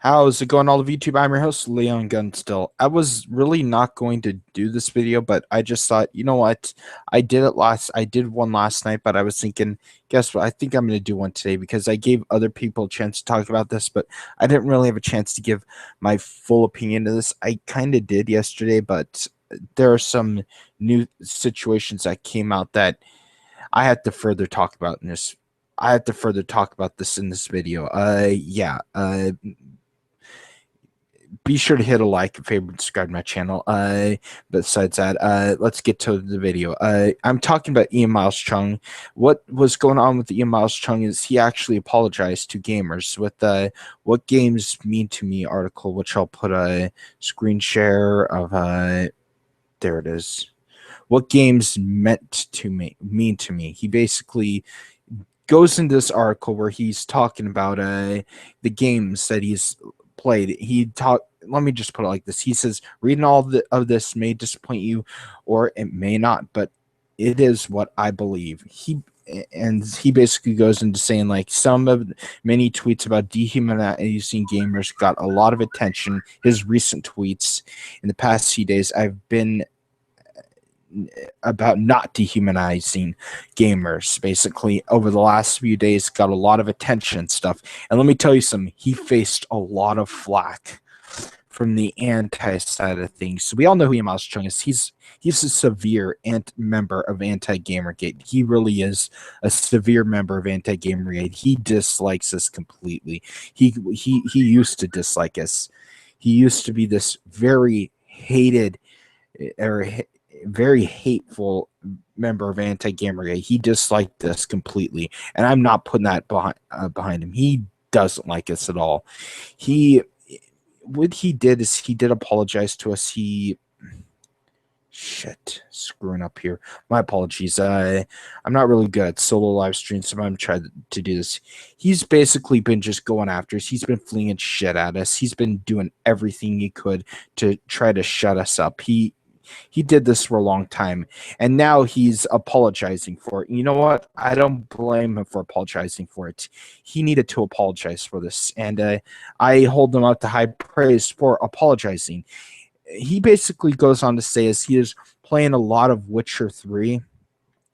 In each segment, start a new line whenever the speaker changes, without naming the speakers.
How's it going, all of YouTube? I'm your host, Leon Gunstill. I was really not going to do this video, but I just thought, you know what? I did one last night, but I was thinking, guess what? I think I'm going to do one today because I gave other people a chance to talk about this, but I didn't really have a chance to give my full opinion to this. I kind of did yesterday, but there are some new situations that came out that I had to further talk about in this. I had to further talk about this in this video. Be sure to hit a like, favorite, subscribe to my channel. Besides that, let's get to the video. I'm talking about Ian Miles Cheong. What was going on with Ian Miles Cheong is he actually apologized to gamers with the "What Games Mean to Me" article, which I'll put a screen share of. There it is. What games mean to me. He basically goes into this article where he's talking about the games that he's played. Let me just put it like this. He says reading of this may disappoint you or it may not, but it is what I believe. He basically goes into saying like some of many tweets about dehumanizing gamers got a lot of attention. His recent tweets in the past few days I've been about not dehumanizing gamers basically over the last few days got a lot of attention and stuff. And let me tell you something, he faced a lot of flack from the anti side of things. So we all know who Yamaz Chung is. He's a severe member of anti-gamergate. He really is a severe member of anti-gamergate. He dislikes us completely. He used to dislike us. He used to be this very hated or very hateful member of anti-gamergate. He disliked us completely, and I'm not putting that behind him. He doesn't like us at all. What he did is he did apologize to us. Shit, screwing up here. My apologies. I'm not really good at solo live streams, so I'm gonna try to do this. He's basically been just going after us. He's been flinging shit at us. He's been doing everything he could to try to shut us up. He did this for a long time, and now he's apologizing for it. You know what? I don't blame him for apologizing for it. He needed to apologize for this, and I hold him up to high praise for apologizing. He basically goes on to say as he is playing a lot of Witcher 3,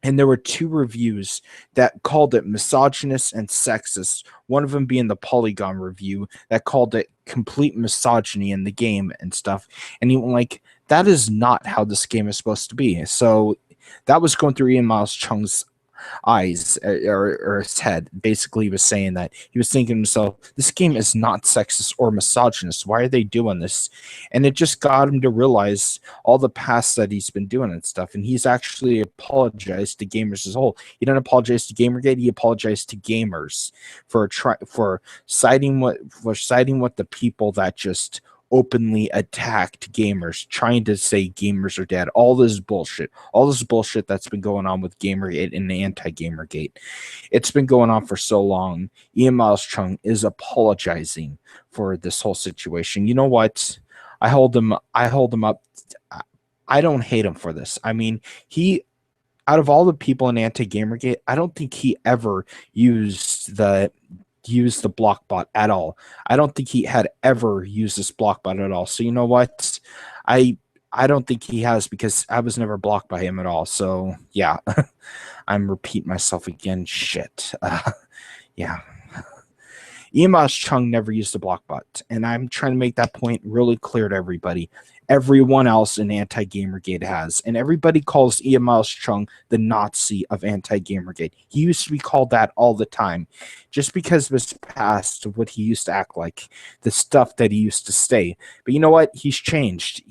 and there were two reviews that called it misogynist and sexist. One of them being the Polygon review that called it complete misogyny in the game and stuff. And he went like, that is not how this game is supposed to be. So that was going through Ian Miles Chung's eyes or his head. Basically, he was saying that he was thinking to himself, this game is not sexist or misogynist. Why are they doing this? And it just got him to realize all the past that he's been doing and stuff. And he's actually apologized to gamers as a whole. He didn't apologize to Gamergate. He apologized to gamers for siding with the people that just openly attacked gamers, trying to say gamers are dead. All this bullshit that's been going on with Gamergate and anti-Gamergate. It's been going on for so long. Ian Miles Chung is apologizing for this whole situation. You know what? I hold him up. I don't hate him for this. I mean, out of all the people in anti-Gamergate, I don't think he ever used the block bot at all. I don't think he had ever used this block bot at all. So you know what? I don't think he has because I was never blocked by him at all. So yeah, I'm repeating myself again. Shit. Yeah. Imas Chung never used the block bot, and I'm trying to make that point really clear to everybody. Everyone else in anti-Gamergate has, and everybody calls Ian Miles Chung the Nazi of anti-Gamergate. He used to be called that all the time, just because of his past, what he used to act like, the stuff that he used to say. But you know what? He's changed.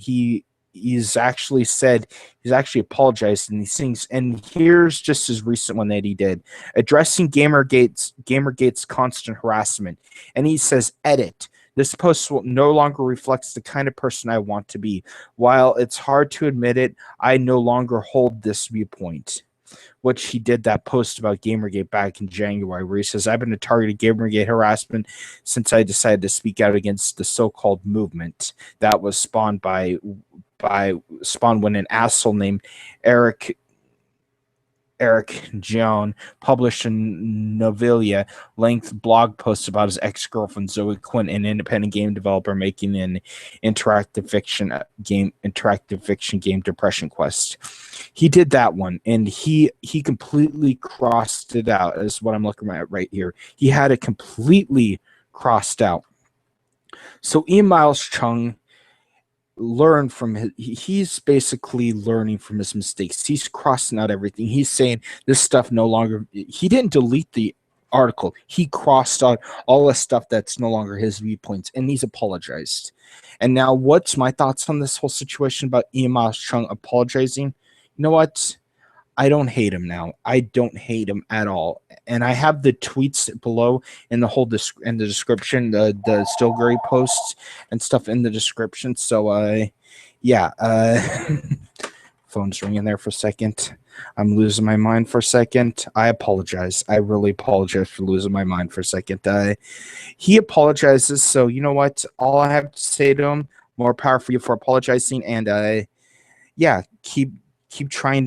He's actually apologized in these things, and here's just his recent one that he did addressing Gamergate's constant harassment, and he says, edit, this post will no longer reflects the kind of person I want to be. While it's hard to admit it, I no longer hold this viewpoint. Which he did that post about Gamergate back in January, where he says, I've been a target of Gamergate harassment since I decided to speak out against the so-called movement that was spawned when an asshole named Eric Eric Cheong published a novella-length blog post about his ex-girlfriend Zoe Quinn, an independent game developer making an interactive fiction game Depression Quest. He did that one, and he completely crossed it out. Is what I'm looking at right here. He had it completely crossed out. So Ian Miles Cheong learn from he's basically learning from his mistakes. He's crossing out everything. He's saying this stuff no longer, he didn't delete the article. He crossed out all the stuff that's no longer his viewpoints, and he's apologized. And now what's my thoughts on this whole situation about Ian Miles Cheong apologizing? You know what? I don't hate him now. I don't hate him at all. And I have the tweets below in the whole in the description, the Stillgary posts and stuff in the description. So yeah, phone's ringing there for a second. I'm losing my mind for a second. I apologize. I really apologize for losing my mind for a second. He apologizes. So you know what? All I have to say to him, more power for you for apologizing. And yeah, keep trying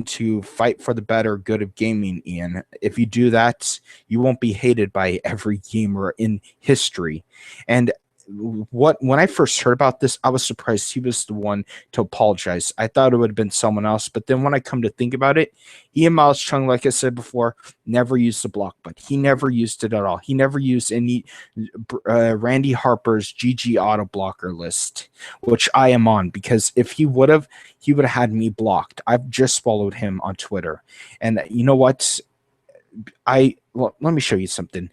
to fight for the better good of gaming, Ian. If you do that, you won't be hated by every gamer in history. And when I first heard about this, I was surprised he was the one to apologize. I thought it would have been someone else, but then when I come to think about it, Ian Miles Cheong, like I said before, never used the block button. He never used it at all. He never used any Randy Harper's GG auto blocker list, which I am on, because if he would have had me blocked. I've just followed him on Twitter, and you know what? Well, let me show you something.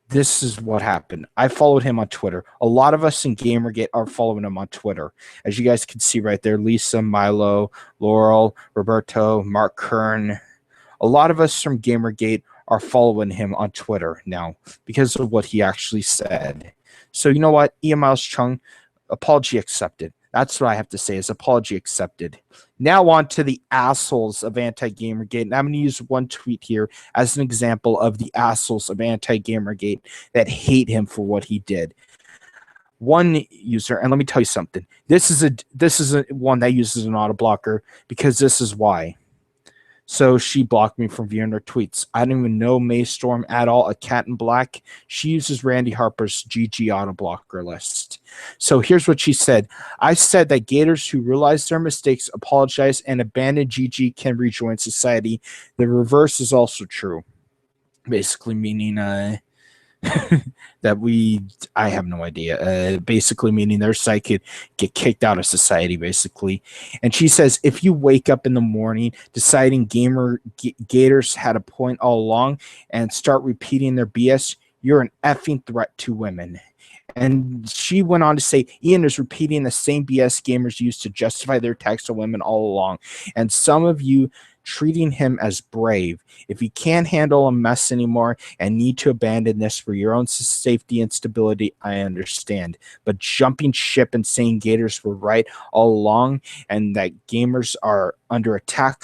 This is what happened. I followed him on Twitter. A lot of us in Gamergate are following him on Twitter. As you guys can see right there, Lisa, Milo, Laurel, Roberto, Mark Kern. A lot of us from Gamergate are following him on Twitter now because of what he actually said. So you know what? Ian Miles Cheong, apology accepted. That's what I have to say, is apology accepted. Now on to the assholes of anti-Gamergate. And I'm going to use one tweet here as an example of the assholes of anti-Gamergate that hate him for what he did. One user, and let me tell you something. This is a one that uses an auto blocker, because this is why. So she blocked me from viewing her tweets. I don't even know Maystorm at all, a cat in black. She uses Randy Harper's GG auto blocker list. So here's what she said. I said that gators who realize their mistakes, apologize, and abandon GG can rejoin society. The reverse is also true. Basically meaning that I have no idea. Basically meaning their site could get kicked out of society, basically. And she says, if you wake up in the morning deciding gators had a point all along and start repeating their BS, you're an effing threat to women. And she went on to say, Ian is repeating the same BS gamers used to justify their attacks on women all along. And some of you treating him as brave. If you can't handle a mess anymore and need to abandon this for your own safety and stability, I understand. But jumping ship and saying gators were right all along and that gamers are under attack,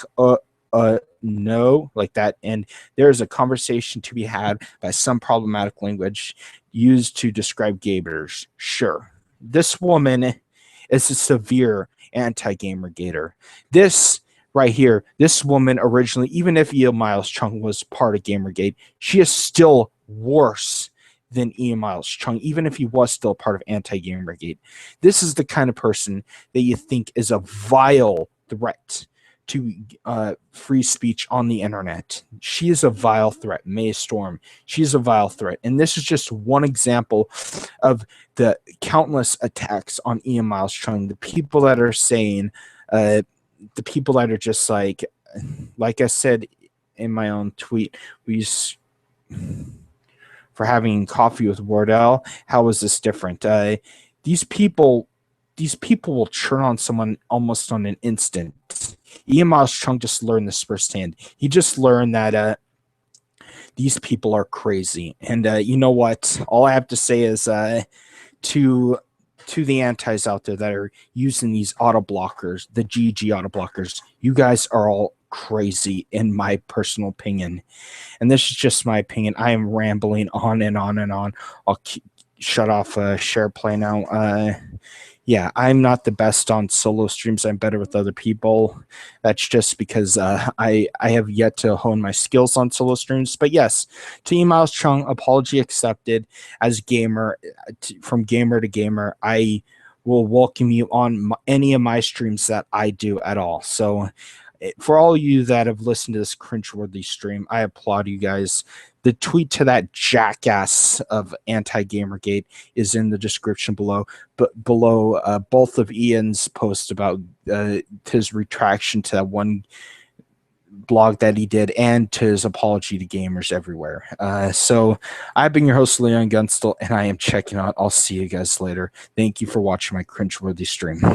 no, like that. And there is a conversation to be had by some problematic language used to describe gamers. Sure. This woman is a severe anti-gamer-gator. This right here, this woman originally, even if Ian Miles Cheong was part of Gamergate, she is still worse than Ian Miles Cheong, even if he was still part of anti-Gamergate. This is the kind of person that you think is a vile threat to free speech on the internet. She is a vile threat. Maystorm, she's a vile threat. And this is just one example of the countless attacks on Ian Miles Cheong. The people that are saying, the people that are just like I said in my own tweet, for having coffee with Wardell, how is this different? These people will turn on someone almost on an instant. Ian Miles Cheong just learned this firsthand. He just learned that these people are crazy. And you know what? All I have to say is to the antis out there that are using these auto blockers, the GG auto blockers, you guys are all crazy in my personal opinion. And this is just my opinion. I am rambling on and on and on. I'll shut off share play now. yeah, I'm not the best on solo streams. I'm better with other people. That's just because I have yet to hone my skills on solo streams. But yes, to Emails Chung, apology accepted. As gamer, from gamer to gamer, I will welcome you on any of my streams that I do at all. So for all you that have listened to this cringeworthy stream, I applaud you guys. The tweet to that jackass of anti-gamergate is in the description below. But below both of Ian's posts about his retraction to that one blog that he did, and to his apology to gamers everywhere. So I've been your host, Leon Gunstel, and I am checking out. I'll see you guys later. Thank you for watching my cringeworthy stream.